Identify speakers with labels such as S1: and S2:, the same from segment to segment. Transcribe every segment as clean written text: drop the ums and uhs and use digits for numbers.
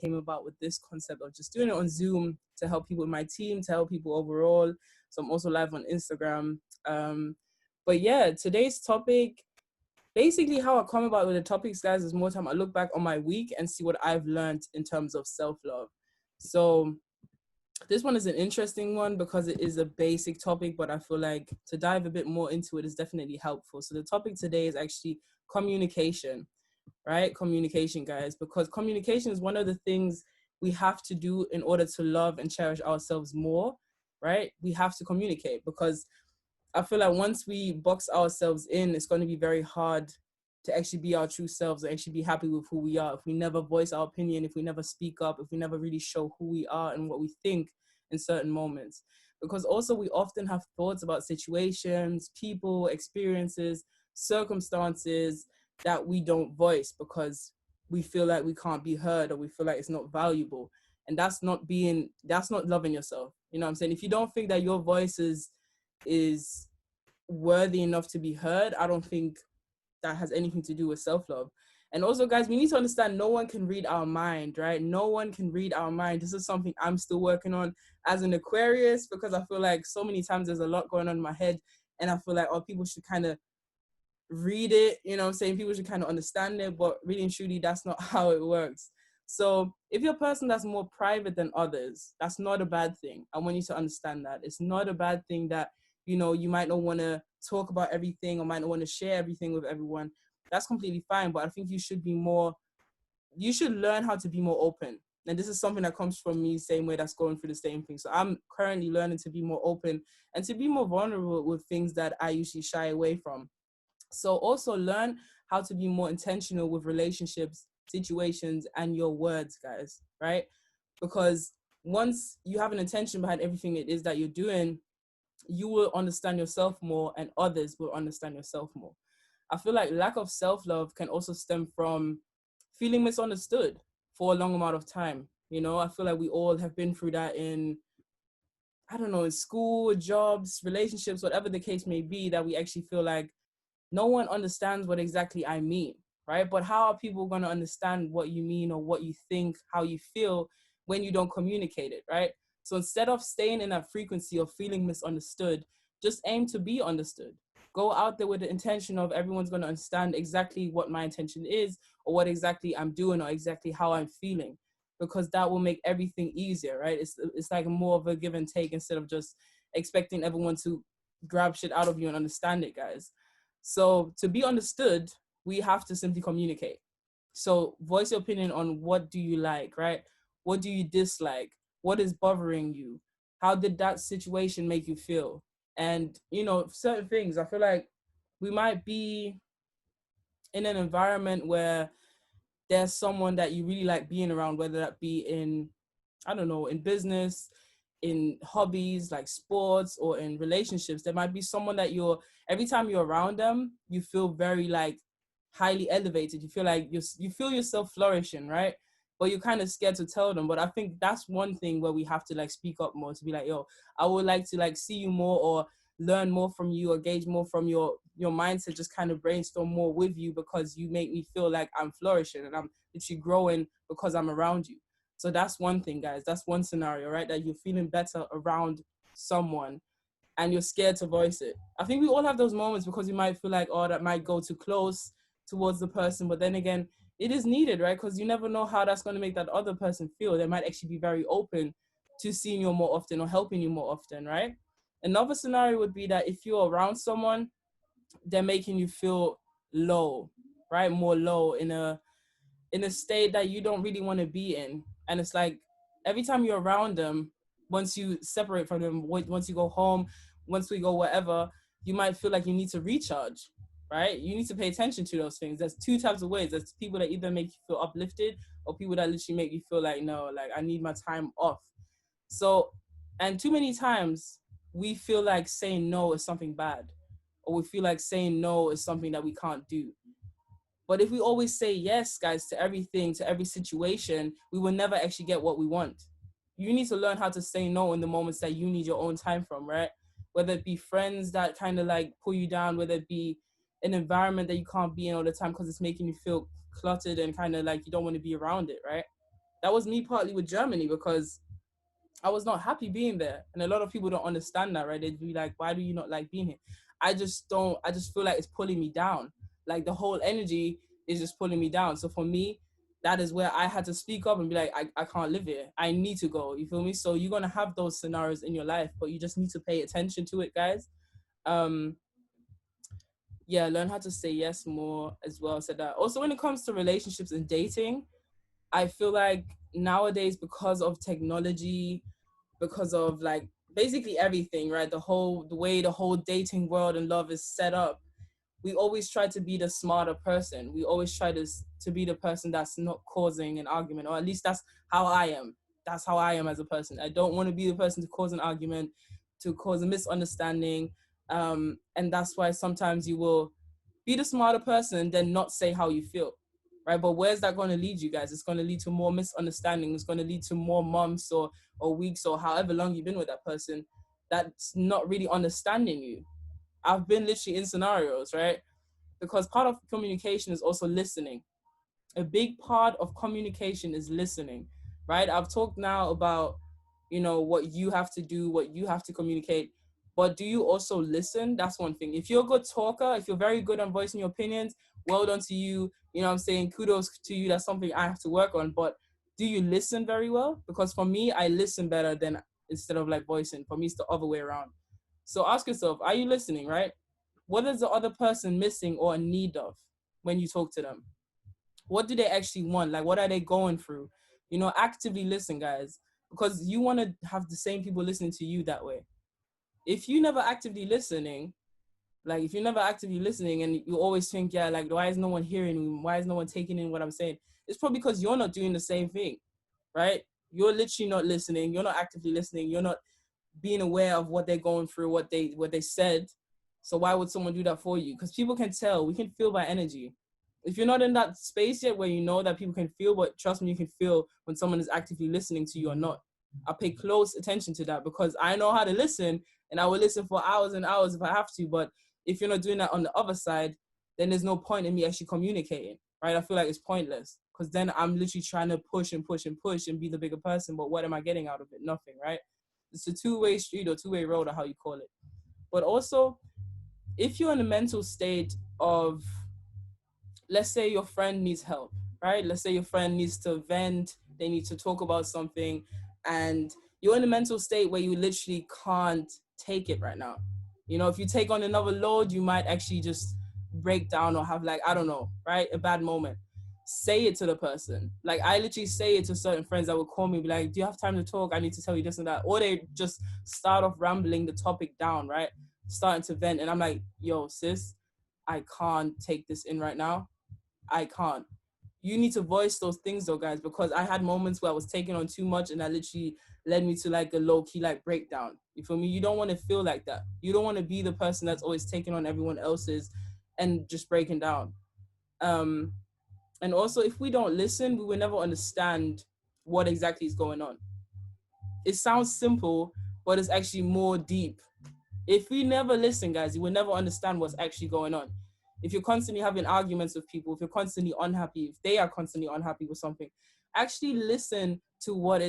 S1: came about with this concept of just doing it on Zoom to help people in my team, to help people overall. So I'm also live on Instagram. But yeah, today's topic, basically how I come about with the topics, guys, is more time I look back on my week and see what I've learned in terms of self-love. So this one is an interesting one because it is a basic topic, but I feel like to dive a bit more into it is definitely helpful. So the topic today is actually communication, right? Communication, guys, because communication is one of the things we have to do in order to love and cherish ourselves more, right? We have to communicate because I feel like once we box ourselves in, it's going to be very hard to actually be our true selves and actually be happy with who we are. If we never voice our opinion, if we never speak up, if we never really show who we are and what we think in certain moments. Because also we often have thoughts about situations, people, experiences, circumstances that we don't voice because we feel like we can't be heard or we feel like it's not valuable. And that's not loving yourself. You know what I'm saying? If you don't think that your voice is worthy enough to be heard, I don't think that has anything to do with self-love. And also, guys, we need to understand no one can read our mind, right? No one can read our mind. This is something I'm still working on as an Aquarius because I feel like so many times there's a lot going on in my head and I feel like, oh, people should kind of read it, you know what I'm saying? People should kind of understand it, but really and truly, that's not how it works. So if you're a person that's more private than others, that's not a bad thing. I want you to understand that. It's not a bad thing that, you know, you might not want to talk about everything or might not want to share everything with everyone. That's completely fine. But I think you should learn how to be more open. And this is something that comes from me, same way that's going through the same thing. So I'm currently learning to be more open and to be more vulnerable with things that I usually shy away from. So also learn how to be more intentional with relationships, situations, and your words, guys, right? Because once you have an intention behind everything it is that you're doing, you will understand yourself more and others will understand yourself more. I feel like lack of self-love can also stem from feeling misunderstood for a long amount of time. You know, I feel like we all have been through that in, I don't know, in school, jobs, relationships, whatever the case may be, that we actually feel like no one understands what exactly I mean, right? But how are people going to understand what you mean or what you think, how you feel when you don't communicate it, right? So instead of staying in that frequency of feeling misunderstood, just aim to be understood. Go out there with the intention of everyone's going to understand exactly what my intention is or what exactly I'm doing or exactly how I'm feeling, because that will make everything easier, right? It's like more of a give and take instead of just expecting everyone to grab shit out of you and understand it, guys. So to be understood, we have to simply communicate. So voice your opinion on what do you like, right? What do you dislike? What is bothering you? How did that situation make you feel? And, you know, certain things, I feel like we might be in an environment where there's someone that you really like being around, whether that be in, I don't know, in business, in hobbies like sports, or in relationships. There might be someone that every time you're around them, you feel very like highly elevated. You feel like you feel yourself flourishing, right? But you're kind of scared to tell them. But I think that's one thing where we have to like speak up more, to be like, yo, I would like to like see you more or learn more from you or gauge more from your mindset, just kind of brainstorm more with you because you make me feel like I'm flourishing and I'm literally growing because I'm around you. So that's one thing, guys. That's one scenario, right? That you're feeling better around someone and you're scared to voice it. I think we all have those moments because you might feel like, oh, that might go too close towards the person. But then again, it is needed, right? Because you never know how that's going to make that other person feel. They might actually be very open to seeing you more often or helping you more often, right? Another scenario would be that if you're around someone, they're making you feel low, right? More low in a state that you don't really want to be in. And it's like every time you're around them, once you separate from them, once you go home, once we go wherever, you might feel like you need to recharge, right? You need to pay attention to those things. There's two types of ways. There's people that either make you feel uplifted or people that literally make you feel like, no, like I need my time off. So, and too many times we feel like saying no is something bad, or we feel like saying no is something that we can't do. But if we always say yes, guys, to everything, to every situation, we will never actually get what we want. You need to learn how to say no in the moments that you need your own time from, right? Whether it be friends that kind of like pull you down, whether it be an environment that you can't be in all the time because it's making you feel cluttered and kind of like you don't want to be around it, right? That was me partly with Germany, because I was not happy being there. And a lot of people don't understand that, right? They'd be like, why do you not like being here? I just don't, I just feel like it's pulling me down. Like the whole energy is just pulling me down. So for me, that is where I had to speak up and be like, I can't live here. I need to go. You feel me? So you're going to have those scenarios in your life, but you just need to pay attention to it, guys. Um, yeah, learn how to say yes more as well. So that also when it comes to relationships and dating, I feel like nowadays, because of technology, because of like basically everything, right? The way the whole dating world and love is set up, we always try to be the smarter person. We always try to be the person that's not causing an argument, or at least that's how I am. That's how I am as a person. I don't want to be the person to cause an argument, to cause a misunderstanding. And that's why sometimes you will be the smarter person, then not say how you feel, right? But where's that going to lead you guys? It's going to lead to more misunderstanding. It's going to lead to more months or weeks or however long you've been with that person that's not really understanding you. I've been literally in scenarios, right? Because part of communication is also listening. A big part of communication is listening, right? I've talked now about, what you have to do, what you have to communicate, but do you also listen? That's one thing. If you're a good talker, if you're very good on voicing your opinions, well done to you. You know what I'm saying? Kudos to you. That's something I have to work on. But do you listen very well? Because for me, I listen better than instead of like voicing. For me, it's the other way around. So ask yourself, are you listening, right? What is the other person missing or in need of when you talk to them? What do they actually want? Like, what are they going through? Actively listen, guys, because you want to have the same people listening to you that way. If you never actively listening, like if you're never actively listening and you always think, yeah, like, why is no one hearing me? Why is no one taking in what I'm saying? It's probably because you're not doing the same thing, right? You're literally not listening. You're not actively listening. You're not being aware of what they're going through, what they said. So why would someone do that for you? Because people can tell. We can feel by energy. If you're not in that space yet where you know that people can feel, but trust me, you can feel when someone is actively listening to you or not. I pay close attention to that because I know how to listen, and I will listen for hours and hours if I have to. But if you're not doing that on the other side, then there's no point in me actually communicating, right? I feel like it's pointless because then I'm literally trying to push and push and push and be the bigger person. But what am I getting out of it? Nothing, right? It's a two-way street or two-way road or how you call it. But also, if you're in a mental state of, let's say your friend needs help, right? Let's say your friend needs to vent, they need to talk about something, and you're in a mental state where you literally can't take it right now. If you take on another load, you might actually just break down or have, like, I don't know, right? A bad moment. Say it to the person. Like, I literally say it to certain friends that would call me, be like, do you have time to talk? I need to tell you this and that. Or they just start off rambling the topic down, right? Starting to vent. And I'm like, yo, sis, I can't take this in right now. I can't. You need to voice those things though, guys, because I had moments where I was taking on too much and that literally led me to like a low key like breakdown. You feel me? You don't want to feel like that. You don't want to be the person that's always taking on everyone else's and just breaking down. And also, if we don't listen, we will never understand what exactly is going on. It sounds simple, but it's actually more deep. If we never listen, guys, you will never understand what's actually going on. If you're constantly having arguments with people, if you're constantly unhappy, if they are constantly unhappy with something, actually listen to what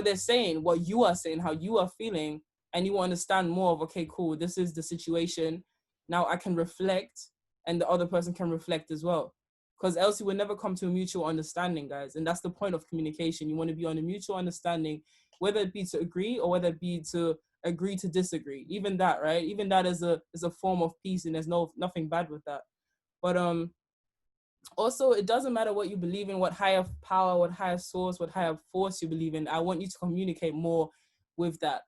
S1: they're saying, what you are saying, how you are feeling, and you will understand more of, okay, cool, this is the situation. Now I can reflect, and the other person can reflect as well. Because else you will never come to a mutual understanding, guys. And that's the point of communication. You want to be on a mutual understanding, whether it be to agree or whether it be to agree to disagree. Even that, right? Even that is a form of peace, and there's nothing bad with that. But also, it doesn't matter what you believe in, what higher power, what higher source, what higher force you believe in. I want you to communicate more with that.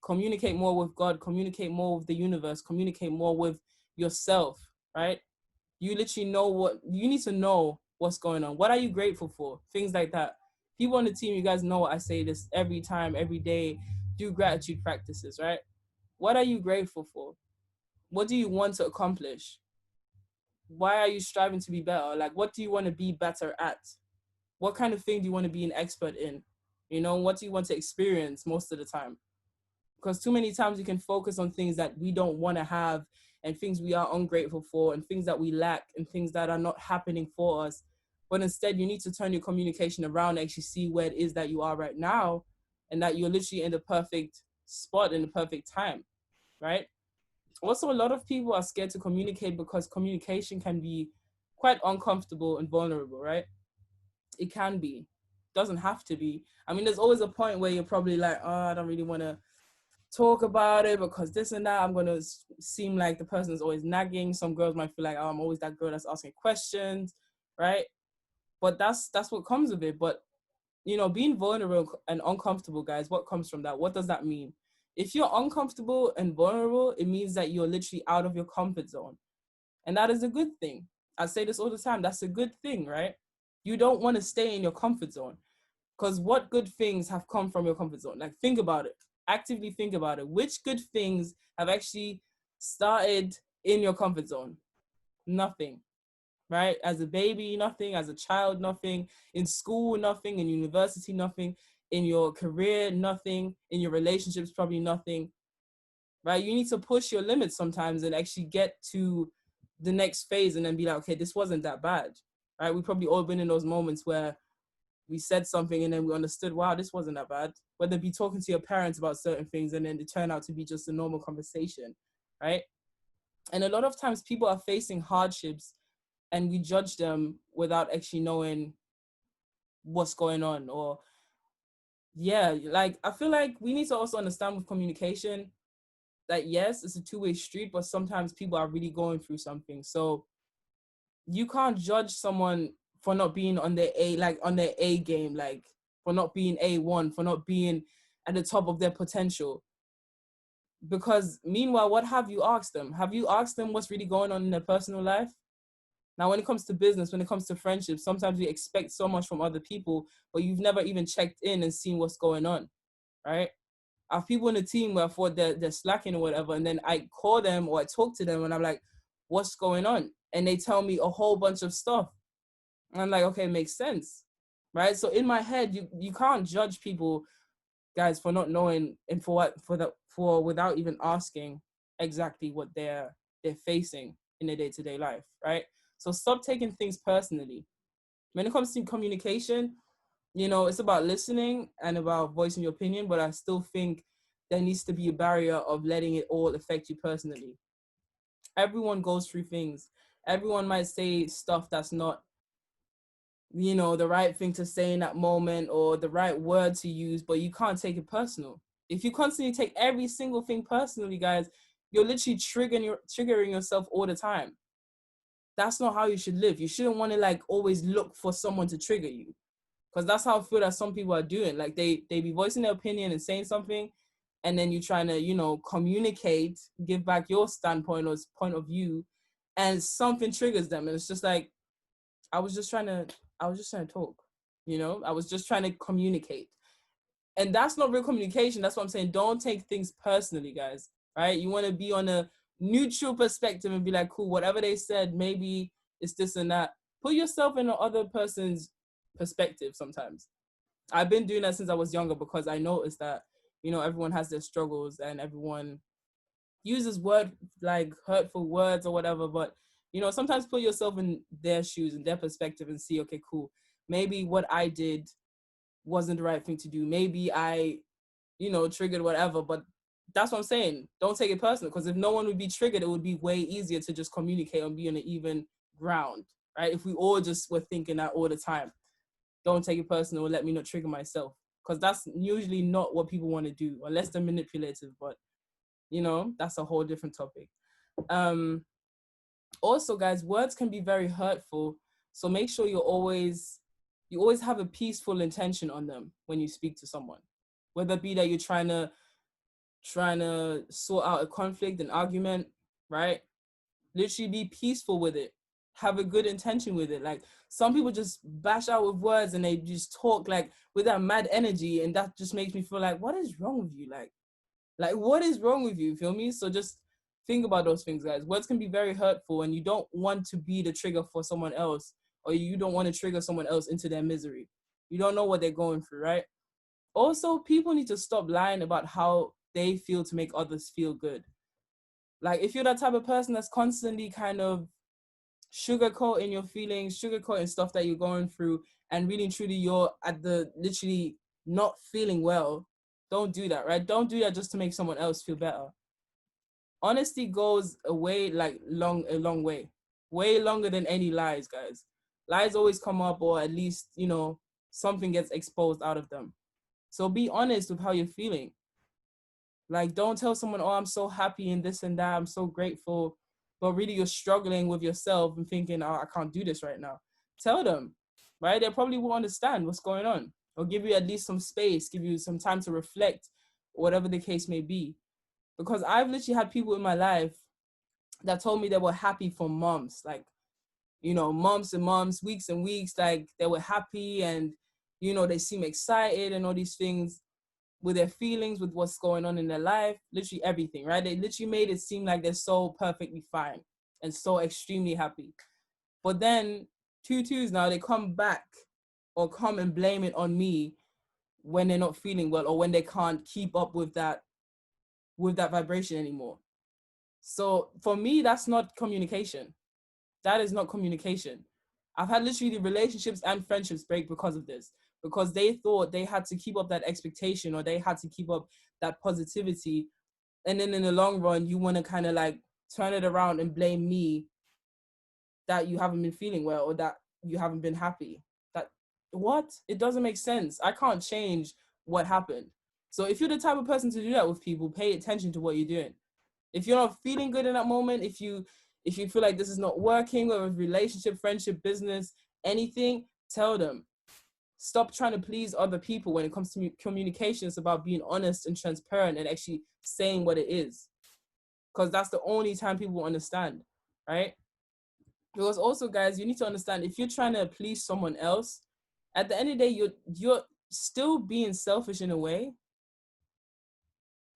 S1: Communicate more with God, communicate more with the universe, communicate more with yourself, right? You literally know what you need to know what's going on. What are you grateful for? Things like that. People on the team, you guys know I say this every time, every day. Do gratitude practices, right? What are you grateful for? What do you want to accomplish? Why are you striving to be better? Like, what do you want to be better at? What kind of thing do you want to be an expert in? What do you want to experience most of the time? Because too many times we can focus on things that we don't want to have and things we are ungrateful for and things that we lack and things that are not happening for us. but instead you need to turn your communication around and actually see where it is that you are right now, and that you're literally in the perfect spot in the perfect time, right? Also, a lot of people are scared to communicate because communication can be quite uncomfortable and vulnerable, right? It can be. Doesn't have to be. I mean, there's always a point where you're probably like, oh, I don't really want to talk about it because this and that. I'm going to seem like the person is always nagging. Some girls might feel like, oh, I'm always that girl that's asking questions, right? But that's what comes of it. But, you know, being vulnerable and uncomfortable, guys, what comes from that? What does that mean? If you're uncomfortable and vulnerable, it means that you're literally out of your comfort zone. And that is a good thing. I say this all the time. That's a good thing, right? You don't want to stay in your comfort zone, because what good things have come from your comfort zone? Like, think about it. Actively think about it. Which good things have actually started in your comfort zone? Nothing, right? As a baby, nothing. As a child, nothing. In school, nothing. In university, nothing. In your career, nothing. In your relationships, probably nothing, right? You need to push your limits sometimes and actually get to the next phase and then be like, okay, this wasn't that bad, right? We've probably all been in those moments where we said something and then we understood, wow, this wasn't that bad. Whether it be talking to your parents about certain things and then it turned out to be just a normal conversation, right? And a lot of times people are facing hardships and we judge them without actually knowing what's going on. Or yeah, like I feel like we need to also understand with communication that yes, it's a two-way street, but sometimes people are really going through something. So you can't judge someone for not being on their A game, like for not being A1, for not being at the top of their potential. Because meanwhile, what have you asked them? Have you asked them what's really going on in their personal life? Now, when it comes to business, when it comes to friendships, sometimes we expect so much from other people, but you've never even checked in and seen what's going on, right? I have people in the team where I thought they're slacking or whatever, and then I call them or I talk to them and I'm like, what's going on? And they tell me a whole bunch of stuff. And I'm like, okay, it makes sense, right? So in my head, you can't judge people, guys, for not knowing and for without even asking exactly what they're facing in their day-to-day life, right? So stop taking things personally. When it comes to communication, you know, it's about listening and about voicing your opinion, but I still think there needs to be a barrier of letting it all affect you personally. Everyone goes through things. Everyone might say stuff that's not, you know, the right thing to say in that moment or the right word to use, but you can't take it personal. If you constantly take every single thing personally, guys, you're literally triggering yourself all the time. That's not how you should live. You shouldn't want to like always look for someone to trigger you, because that's how I feel that some people are doing. Like they be voicing their opinion and saying something, and then you're trying to, you know, communicate, give back your standpoint or point of view, and something triggers them, and it's just like, I was just trying to talk, you know, I was just trying to communicate. And that's not real communication. That's what I'm saying. Don't take things personally, guys, right? You want to be on a neutral perspective and be like, cool, whatever they said, maybe it's this and that. Put yourself in the other person's perspective sometimes. I've been doing that since I was younger because I noticed that, you know, everyone has their struggles and everyone uses like hurtful words or whatever, but you know, sometimes put yourself in their shoes and their perspective and see, okay, cool, maybe what I did wasn't the right thing to do. Maybe I, you know, triggered whatever, but that's what I'm saying. Don't take it personal, because if no one would be triggered, it would be way easier to just communicate and be on an even ground, right? If we all just were thinking that all the time, don't take it personal, let me not trigger myself, because that's usually not what people want to do unless they're manipulative, but you know, that's a whole different topic. Also, guys, words can be very hurtful, so make sure you always have a peaceful intention on them when you speak to someone, whether it be that you're trying to sort out a conflict, an argument, right? Literally be peaceful with it, have a good intention with it. Like, some people just bash out with words and they just talk like with that mad energy, and that just makes me feel like, what is wrong with you? Like what is wrong with you? Feel me? So just think about those things, guys. Words can be very hurtful, and you don't want to be the trigger for someone else, or you don't want to trigger someone else into their misery. You don't know what they're going through, right? Also, people need to stop lying about how they feel to make others feel good. Like, if you're that type of person that's constantly kind of sugarcoating your feelings, sugarcoating stuff that you're going through, and really and truly you're at the literally not feeling well, don't do that, right? Don't do that just to make someone else feel better. Honesty goes away like a long way longer than any lies, guys. Lies always come up, or at least, you know, something gets exposed out of them. So be honest with how you're feeling. Like, don't tell someone, oh, I'm so happy and this and that, I'm so grateful, but really you're struggling with yourself and thinking, oh, I can't do this right now. Tell them, right? They probably will understand what's going on, or give you at least some space, give you some time to reflect, whatever the case may be. Because I've literally had people in my life that told me they were happy for months, like, you know, months and months, weeks and weeks, like they were happy and, you know, they seem excited and all these things with their feelings, with what's going on in their life, literally everything, right? They literally made it seem like they're so perfectly fine and so extremely happy. But then tutus now, they come back or come and blame it on me when they're not feeling well, or when they can't keep up with that vibration anymore. So for me, that's not communication. That is not communication. I've had literally relationships and friendships break because of this, because they thought they had to keep up that expectation, or they had to keep up that positivity. And then in the long run, you want to kind of like turn it around and blame me that you haven't been feeling well, or that you haven't been happy. That, what? It doesn't make sense. I can't change what happened. So if you're the type of person to do that with people, pay attention to what you're doing. If you're not feeling good in that moment, if you feel like this is not working, whether it's relationship, friendship, business, anything, tell them. Stop trying to please other people when it comes to communication. It's about being honest and transparent and actually saying what it is. Because that's the only time people will understand, right? Because also, guys, you need to understand, if you're trying to please someone else, at the end of the day, you're still being selfish in a way.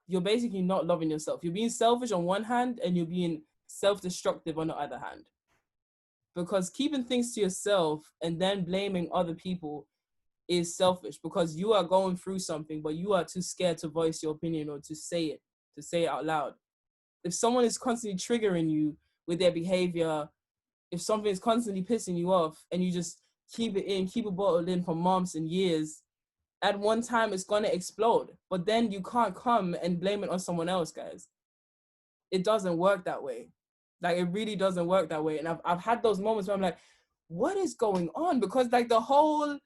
S1: You're basically not loving yourself. You're being selfish on one hand, and you're being self-destructive on the other hand. Because keeping things to yourself and then blaming other people is selfish, because you are going through something, but you are too scared to voice your opinion or to say it out loud. If someone is constantly triggering you with their behavior, if something is constantly pissing you off and you just keep it bottled in for months and years, at one time it's gonna explode. But then you can't come and blame it on someone else, guys. It doesn't work that way. Like, it really doesn't work that way. And I've had those moments where I'm like, what is going on? Because like the whole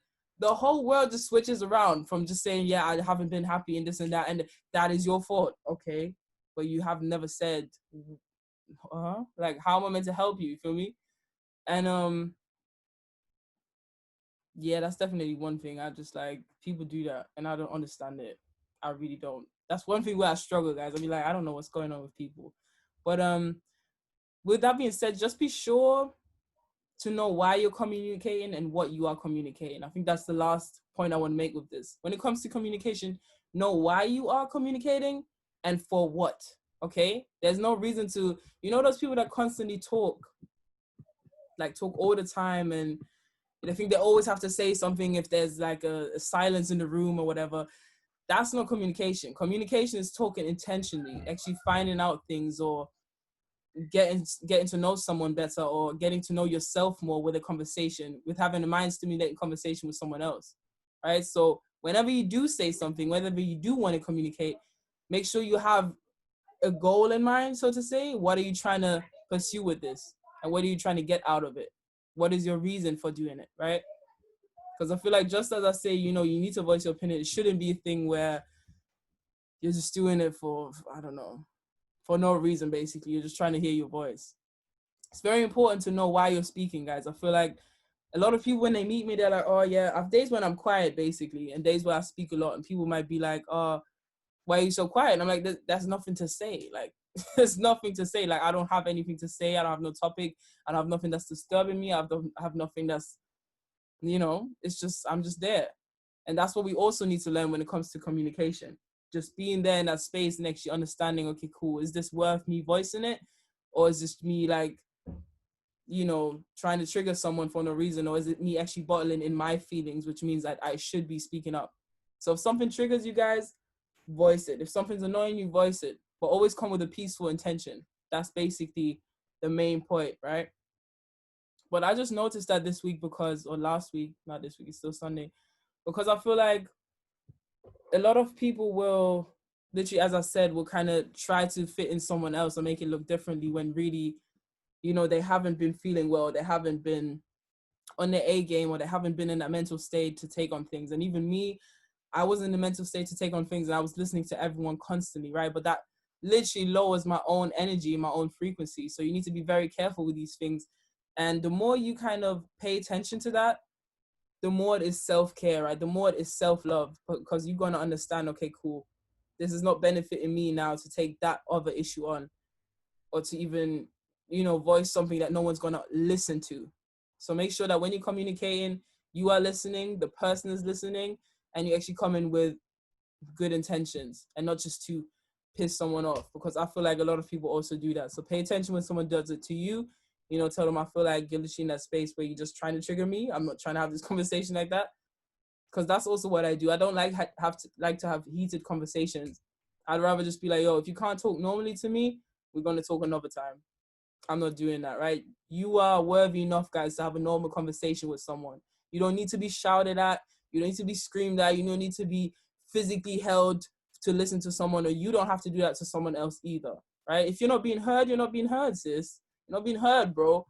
S1: world just switches around from just saying, yeah, I haven't been happy and this and that, and that is your fault. Okay, but you have never said, like, how am I meant to help you? You feel me? And yeah, that's definitely one thing. I just, like, people do that and I don't understand it. I really don't. That's one thing where I struggle, guys. I be like, I don't know what's going on with people. But with that being said, just be sure to know why you're communicating and what you are communicating. I think that's the last point I want to make with this. When it comes to communication, know why you are communicating and for what. Okay? There's no reason to, those people that constantly talk all the time, and I think they always have to say something if there's like a silence in the room or whatever. That's not communication. Communication is talking intentionally, actually finding out things, or getting to know someone better, or getting to know yourself more with a conversation, with having a mind stimulating conversation with someone else, right? So whenever you do say something, whenever you do want to communicate, make sure you have a goal in mind, so to say. What are you trying to pursue with this, and what are you trying to get out of it? What is your reason for doing it, right? Because I feel like, just as I say, you need to voice your opinion, it shouldn't be a thing where you're just doing it for, I don't know, for no reason. Basically, you're just trying to hear your voice. It's very important to know why you're speaking, guys. I feel like a lot of people, when they meet me, they're like, oh yeah, I have days when I'm quiet, basically, and days where I speak a lot, and people might be like, oh, why are you so quiet? And I'm like, that's nothing to say. Like, there's nothing to say. Like, I don't have anything to say. I don't have no topic. I don't have nothing that's disturbing me. I don't have nothing that's, it's just, I'm just there. And that's what we also need to learn when it comes to communication. Just being there in that space and actually understanding, okay, cool, is this worth me voicing it? Or is this me, like, trying to trigger someone for no reason? Or is it me actually bottling in my feelings, which means that I should be speaking up? So if something triggers you guys, voice it. If something's annoying you, voice it. But always come with a peaceful intention. That's basically the main point, right? But I just noticed that this week or last week, not this week, it's still Sunday, because I feel like a lot of people will literally, as I said, will kind of try to fit in someone else or make it look differently when really, they haven't been feeling well, they haven't been on their A game, or they haven't been in that mental state to take on things. And even me, I was in the mental state to take on things, and I was listening to everyone constantly, right? But that literally lowers my own energy, my own frequency. So you need to be very careful with these things. And the more you kind of pay attention to that, the more it is self-care, right? The more it is self-love, because you're going to understand, okay, cool, this is not benefiting me now to take that other issue on, or to even, voice something that no one's going to listen to. So make sure that when you're communicating, you are listening, the person is listening, and you actually come in with good intentions and not just to piss someone off, because I feel like a lot of people also do that. So pay attention when someone does it to you. Tell them, I feel like you're literally in that space where you're just trying to trigger me. I'm not trying to have this conversation like that, because that's also what I do. I don't like to have heated conversations. I'd rather just be like, yo, if you can't talk normally to me, we're going to talk another time. I'm not doing that, right? You are worthy enough, guys, to have a normal conversation with someone. You don't need to be shouted at. You don't need to be screamed at. You don't need to be physically held to listen to someone, or you don't have to do that to someone else either, right? If you're not being heard, you're not being heard, sis. You're not being heard, bro.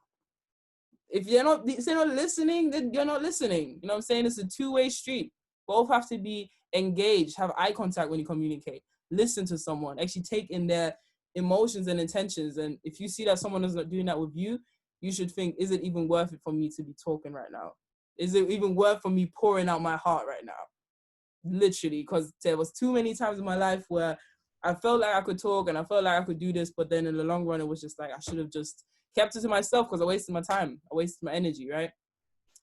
S1: If they're not listening, then you're not listening. You know what I'm saying? It's a two-way street. Both have to be engaged, have eye contact when you communicate. Listen to someone. Actually take in their emotions and intentions. And if you see that someone is not doing that with you, you should think, is it even worth it for me to be talking right now? Is it even worth for me pouring out my heart right now? Literally, because there was too many times in my life where I felt like I could talk and I felt like I could do this, but then in the long run, it was just like I should have just kept it to myself, because I wasted my time. I wasted my energy, right?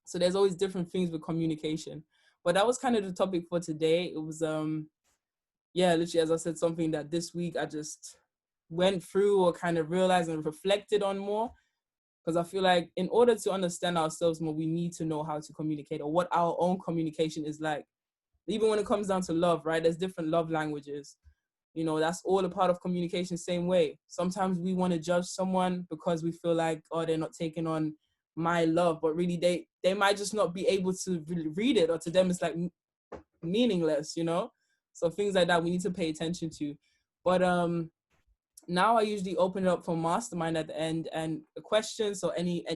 S1: So there's always different things with communication. But that was kind of the topic for today. It was, literally, as I said, something that this week I just went through or kind of realized and reflected on more. Because I feel like in order to understand ourselves more, we need to know how to communicate, or what our own communication is like. Even when it comes down to love, right? There's different love languages. That's all a part of communication, same way. Sometimes we want to judge someone because we feel like, oh, they're not taking on my love, but really they might just not be able to really read it, or to them it's like meaningless, So things like that we need to pay attention to. But now I usually open it up for mastermind at the end, and the questions, so any